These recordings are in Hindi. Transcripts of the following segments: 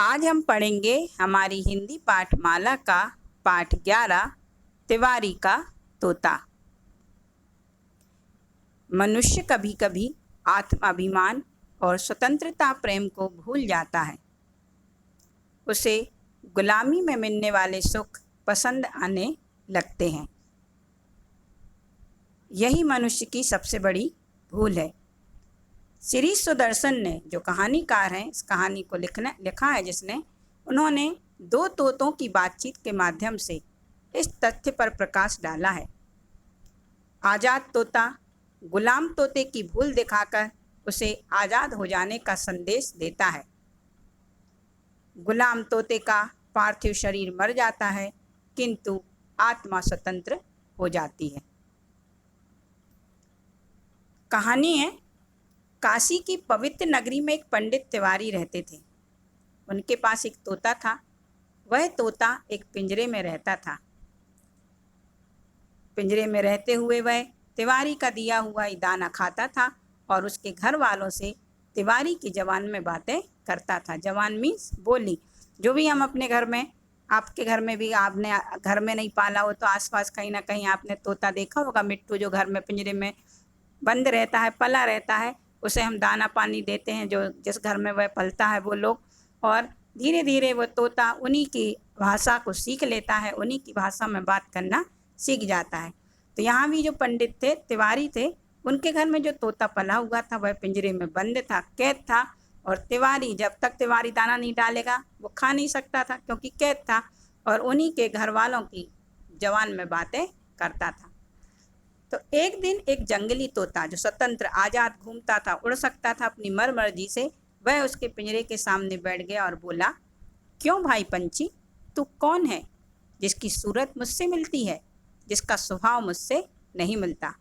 आज हम पढ़ेंगे हमारी हिंदी पाठमाला का पाठ 11 तिवारी का तोता। मनुष्य कभी कभी आत्माभिमान और स्वतंत्रता प्रेम को भूल जाता है। उसे गुलामी में मिलने वाले सुख पसंद आने लगते हैं। यही मनुष्य की सबसे बड़ी भूल है। श्री सुदर्शन ने, जो कहानीकार हैं, इस कहानी को लिखा है जिसने, उन्होंने दो तोतों की बातचीत के माध्यम से इस तथ्य पर प्रकाश डाला है। आज़ाद तोता गुलाम तोते की भूल दिखाकर उसे आज़ाद हो जाने का संदेश देता है। गुलाम तोते का पार्थिव शरीर मर जाता है, किंतु आत्मा स्वतंत्र हो जाती है। कहानी है, काशी की पवित्र नगरी में एक पंडित तिवारी रहते थे। उनके पास एक तोता था। वह तोता एक पिंजरे में रहता था। पिंजरे में रहते हुए वह तिवारी का दिया हुआ ही दाना खाता था और उसके घर वालों से तिवारी की ज़बान में बातें करता था। ज़बान मीन्स बोली। जो भी हम अपने घर में, आपके घर में भी आपने घर में नहीं पाला हो तो आसपास कहीं ना कहीं आपने तोता देखा होगा। मिट्टू जो घर में पिंजरे में बंद रहता है, पला रहता है, उसे हम दाना पानी देते हैं। जो जिस घर में वह पलता है वो लोग, और धीरे धीरे वो तोता उन्हीं की भाषा को सीख लेता है, उन्हीं की भाषा में बात करना सीख जाता है। तो यहाँ भी जो पंडित थे, तिवारी थे, उनके घर में जो तोता पला हुआ था वह पिंजरे में बंद था, कैद था। और तिवारी, जब तक तिवारी दाना नहीं डालेगा वो खा नहीं सकता था, क्योंकि कैद था और उन्हीं के घर वालों की जबान में बातें करता था। तो एक दिन एक जंगली तोता जो स्वतंत्र आज़ाद घूमता था, उड़ सकता था अपनी मर्जी से, वह उसके पिंजरे के सामने बैठ गया और बोला, क्यों भाई पंछी, तू कौन है जिसकी सूरत मुझसे मिलती है, जिसका स्वभाव मुझसे नहीं मिलता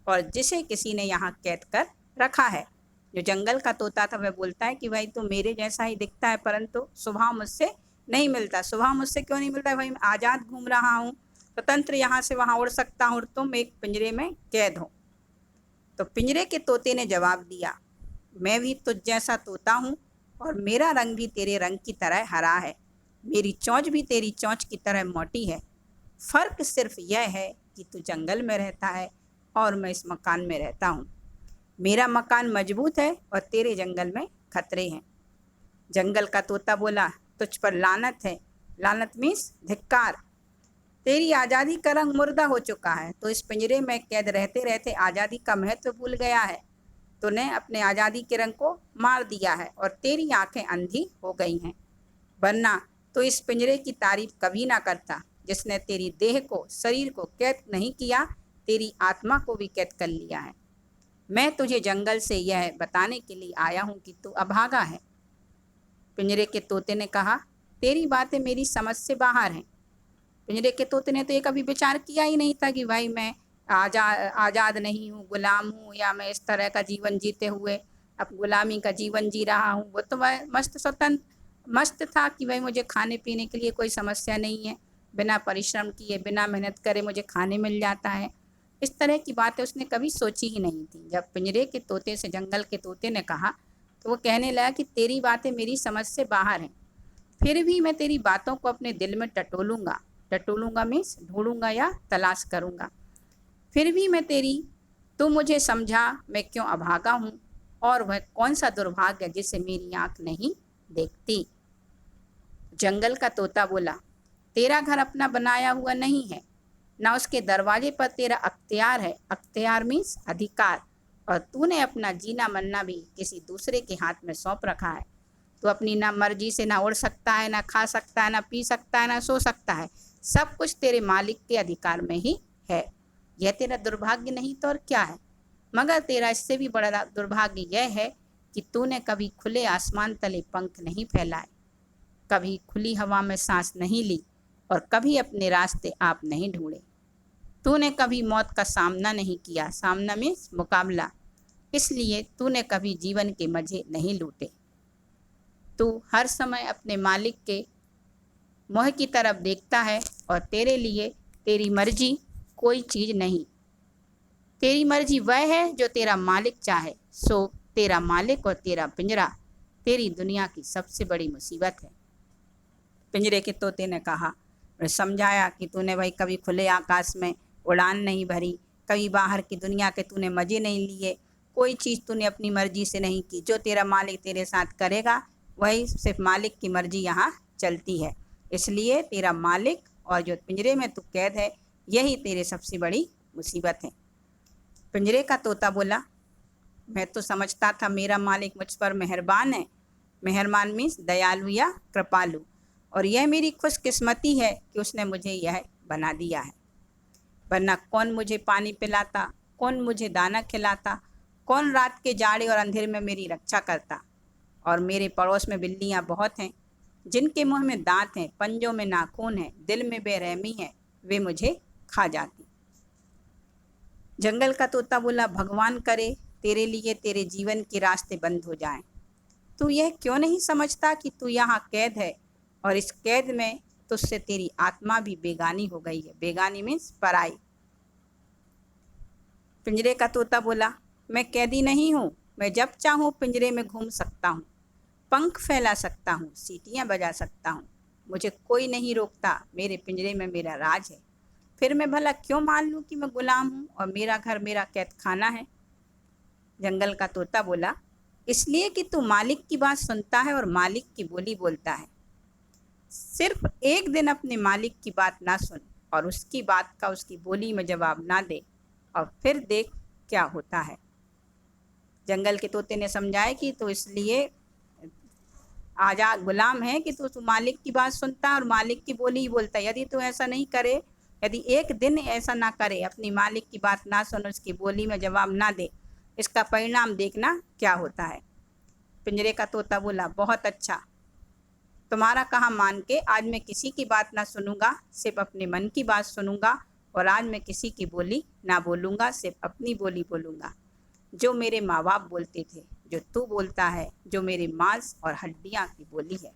और जिसे किसी ने यहाँ कैद कर रखा है। जो जंगल का तोता था वह बोलता है कि भाई तो मेरे जैसा ही दिखता है, परंतु स्वभाव मुझसे नहीं मिलता। स्वभाव मुझसे क्यों नहीं मिलता भाई? मैं आज़ाद घूम रहा हूँ, स्वतंत्र यहाँ से वहाँ उड़ सकता हूँ, तुम एक पिंजरे में कैद हो। तो पिंजरे के तोते ने जवाब दिया, मैं भी तुझ जैसा तोता हूँ और मेरा रंग भी तेरे रंग की तरह हरा है, मेरी चोंच भी तेरी चोंच की तरह मोटी है। फ़र्क सिर्फ यह है कि तू जंगल में रहता है और मैं इस मकान में रहता हूँ। मेरा मकान मजबूत है और तेरे जंगल में खतरे हैं। जंगल का तोता बोला, तुझ पर लानत है। लानत मीन्स धिक्कार। तेरी आज़ादी का रंग मुर्दा हो चुका है। तो इस पिंजरे में कैद रहते रहते आज़ादी का महत्व भूल गया है। तूने अपने आज़ादी के रंग को मार दिया है और तेरी आंखें अंधी हो गई हैं। वरना तो इस पिंजरे की तारीफ कभी ना करता जिसने तेरी देह को, शरीर को कैद नहीं किया, तेरी आत्मा को भी कैद कर लिया है। मैं तुझे जंगल से यह बताने के लिए आया हूँ कि तू अभागा है। पिंजरे के तोते ने कहा, तेरी बातें मेरी समझ से बाहर हैं। पिंजरे के तोते ने तो ये कभी विचार किया ही नहीं था कि भाई मैं आज़ाद नहीं हूँ, गुलाम हूँ, या मैं इस तरह का जीवन जीते हुए अब गुलामी का जीवन जी रहा हूँ। वो तो वह मस्त स्वतंत्र मस्त था कि भाई मुझे खाने पीने के लिए कोई समस्या नहीं है, बिना परिश्रम किए, बिना मेहनत करे मुझे खाने मिल जाता है। इस तरह की बातें उसने कभी सोची ही नहीं थी। जब पिंजरे के तोते से जंगल के तोते ने कहा तो वो कहने लगा कि तेरी बातें मेरी समझ से बाहर हैं, फिर भी मैं तेरी बातों को अपने दिल में टटोलूँगा। टटोलूँगा मीन्स ढूंढूंगा या तलाश करूँगा। फिर भी मैं तेरी, तू मुझे समझा मैं क्यों अभागा हूँ और वह कौन सा दुर्भाग्य जिसे मेरी आँख नहीं देखती। जंगल का तोता बोला, तेरा घर अपना बनाया हुआ नहीं है, ना उसके दरवाजे पर तेरा अख्तियार है। अख्तियार मीन्स अधिकार। और तूने अपना जीना मरना भी किसी दूसरे के हाथ में सौंप रखा है। तो अपनी ना मर्जी से ना उड़ सकता है, ना खा सकता है, ना पी सकता है, ना सो सकता है। सब कुछ तेरे मालिक के अधिकार में ही है। यह तेरा दुर्भाग्य नहीं तो और क्या है? मगर तेरा इससे भी बड़ा दुर्भाग्य यह है कि तूने कभी खुले आसमान तले पंख नहीं फैलाए, कभी खुली हवा में सांस नहीं ली और कभी अपने रास्ते आप नहीं ढूंढे। तूने कभी मौत का सामना नहीं किया। सामना मीन्स मुकाबला। इसलिए तूने कभी जीवन के मजे नहीं लूटे। तू हर समय अपने मालिक के मोह की तरफ देखता है और तेरे लिए तेरी मर्जी कोई चीज़ नहीं। तेरी मर्जी वह है जो तेरा मालिक चाहे। सो तेरा मालिक और तेरा पिंजरा तेरी दुनिया की सबसे बड़ी मुसीबत है। पिंजरे के तोते ने कहा और समझाया कि तूने भाई कभी खुले आकाश में उड़ान नहीं भरी, कभी बाहर की दुनिया के तूने मज़े नहीं लिए, कोई चीज़ तूने अपनी मर्जी से नहीं की। जो तेरा मालिक तेरे साथ करेगा वही सिर्फ मालिक की मर्जी यहाँ चलती है। इसलिए तेरा मालिक और जो पिंजरे में तू कैद है यही तेरे सबसे बड़ी मुसीबत है। पिंजरे का तोता बोला, मैं तो समझता था मेरा मालिक मुझ पर मेहरबान है। मेहरबान मीन्स दयालु या कृपालु, और यह मेरी खुशकिस्मती है कि उसने मुझे यह बना दिया है, वरना कौन मुझे पानी पिलाता, कौन मुझे दाना खिलाता, कौन रात के जाड़े और अंधेरे में मेरी रक्षा करता। और मेरे पड़ोस में बिल्लियाँ बहुत हैं जिनके मुंह में दांत हैं, पंजों में नाखून है, दिल में बेरहमी है, वे मुझे खा जाती। जंगल का तोता बोला, भगवान करे तेरे लिए तेरे जीवन के रास्ते बंद हो जाएं। तू यह क्यों नहीं समझता कि तू यहाँ कैद है और इस कैद में तुझसे तेरी आत्मा भी बेगानी हो गई है। बेगानी मीन्स पराई। पिंजरे का तोता बोला, मैं कैदी नहीं हूँ, मैं जब चाहूँ पिंजरे में घूम सकता हूँ, पंख फैला सकता हूँ, सीटियाँ बजा सकता हूँ, मुझे कोई नहीं रोकता, मेरे पिंजरे में मेरा राज है। फिर मैं भला क्यों मान लूँ कि मैं गुलाम हूँ और मेरा घर मेरा कैद खाना है। जंगल का तोता बोला, इसलिए कि तू मालिक की बात सुनता है और मालिक की बोली बोलता है। सिर्फ एक दिन अपने मालिक की बात ना सुन और उसकी बात का उसकी बोली में जवाब ना दे, और फिर देख क्या होता है। जंगल के तोते ने समझाया कि तो इसलिए आजाद गुलाम है कि तू मालिक की बात सुनता है और मालिक की बोली ही बोलता है। यदि तू ऐसा नहीं करे, यदि एक दिन ऐसा ना करे, अपनी मालिक की बात ना सुन, उसकी बोली में जवाब ना दे, इसका परिणाम देखना क्या होता है। पिंजरे का तोता बोला, बहुत अच्छा, तुम्हारा कहा मान के आज मैं किसी की बात ना सुनूंगा, सिर्फ अपने मन की बात सुनूंगा, और आज मैं किसी की बोली ना बोलूँगा, सिर्फ अपनी बोली बोलूँगा। जो मेरे माँ बाप बोलते थे, जो तू बोलता है, जो मेरे मांस और हड्डियाँ की बोली है।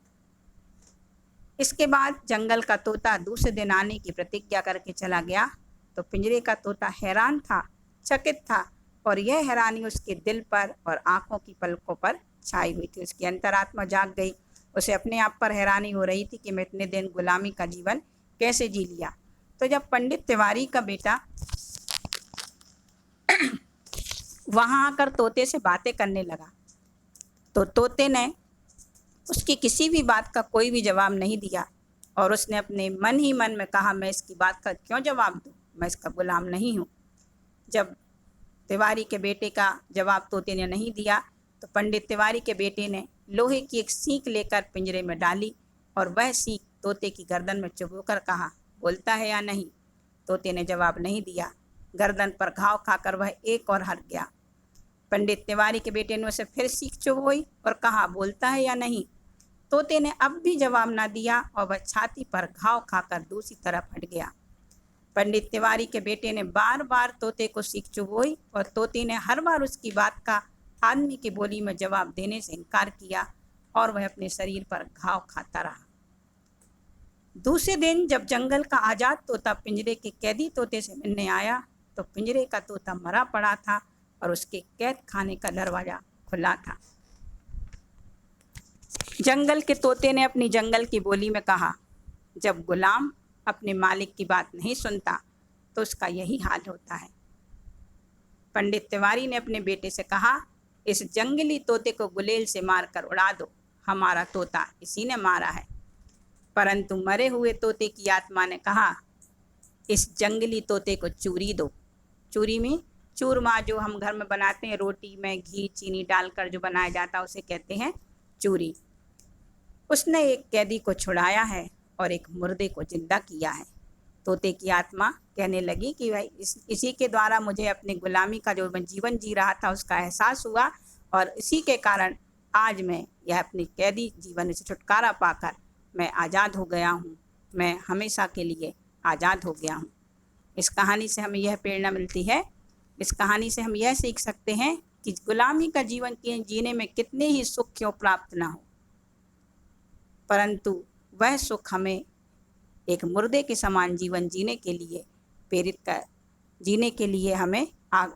इसके बाद जंगल का तोता दूसरे दिन आने की प्रतिज्ञा करके चला गया। तो पिंजरे का तोता हैरान था, चकित था, और यह हैरानी उसके दिल पर और आँखों की पलकों पर छाई हुई थी। उसकी अंतरात्मा जाग गई। उसे अपने आप पर हैरानी हो रही थी कि मैं इतने दिन गुलामी का जीवन कैसे जी लिया। तो जब पंडित तिवारी का बेटा वहाँ आकर तोते से बातें करने लगा, तो तोते ने उसकी किसी भी बात का कोई भी जवाब नहीं दिया, और उसने अपने मन ही मन में कहा, मैं इसकी बात का क्यों जवाब दूँ, मैं इसका गुलाम नहीं हूँ। जब तिवारी के बेटे का जवाब तोते ने नहीं दिया, तो पंडित तिवारी के बेटे ने लोहे की एक सीख लेकर पिंजरे में डाली, और वह सीख तोते की गर्दन में चुभोकर कहा, बोलता है या नहीं। तोते ने जवाब नहीं दिया। गर्दन पर घाव खाकर वह एक और हट गया। पंडित तिवारी के बेटे ने उसे फिर सीख चुभोई और कहा, बोलता है या नहीं। तोते ने अब भी जवाब ना दिया, और वह छाती पर घाव खाकर दूसरी तरफ हट गया। पंडित तिवारी के बेटे ने बार बार तोते को सीख चुभोई, और तोते ने हर बार उसकी बात का आदमी की बोली में जवाब देने से इनकार किया, और वह अपने शरीर पर घाव खाता रहा। दूसरे दिन जब जंगल का आज़ाद तोता पिंजरे के कैदी तोते से मिलने आया, तो पिंजरे का तोता मरा पड़ा था और उसके कैद खाने का दरवाज़ा खुला था। जंगल के तोते ने अपनी जंगल की बोली में कहा, जब गुलाम अपने मालिक की बात नहीं सुनता तो उसका यही हाल होता है। पंडित तिवारी ने अपने बेटे से कहा, इस जंगली तोते को गुलेल से मारकर उड़ा दो, हमारा तोता इसी ने मारा है। परंतु मरे हुए तोते की आत्मा ने कहा, इस जंगली तोते को चूरी दो। चूरी में चूरमा जो हम घर में बनाते हैं, रोटी में घी चीनी डालकर जो बनाया जाता है उसे कहते हैं चूरी। उसने एक कैदी को छुड़ाया है और एक मुर्दे को जिंदा किया है। तोते की आत्मा कहने लगी कि भाई इसी के द्वारा मुझे अपने गुलामी का जो मैं जीवन जी रहा था उसका एहसास हुआ, और इसी के कारण आज मैं यह अपनी कैदी जीवन से छुटकारा पाकर मैं आज़ाद हो गया हूँ, मैं हमेशा के लिए आज़ाद हो गया हूँ। इस कहानी से हमें यह प्रेरणा मिलती है, इस कहानी से हम यह सीख सकते हैं कि गुलामी का जीवन जीने में कितने ही सुख क्यों प्राप्त ना हो, परंतु वह सुख हमें एक मुर्दे के समान जीवन जीने के लिए प्रेरित कर जीने के लिए हमें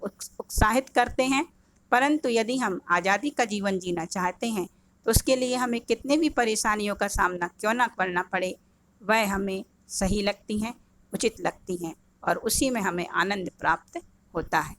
उत्साहित करते हैं। परंतु यदि हम आज़ादी का जीवन जीना चाहते हैं उसके लिए हमें कितने भी परेशानियों का सामना क्यों ना करना पड़े, वह हमें सही लगती हैं, उचित लगती हैं और उसी में हमें आनंद प्राप्त होता है।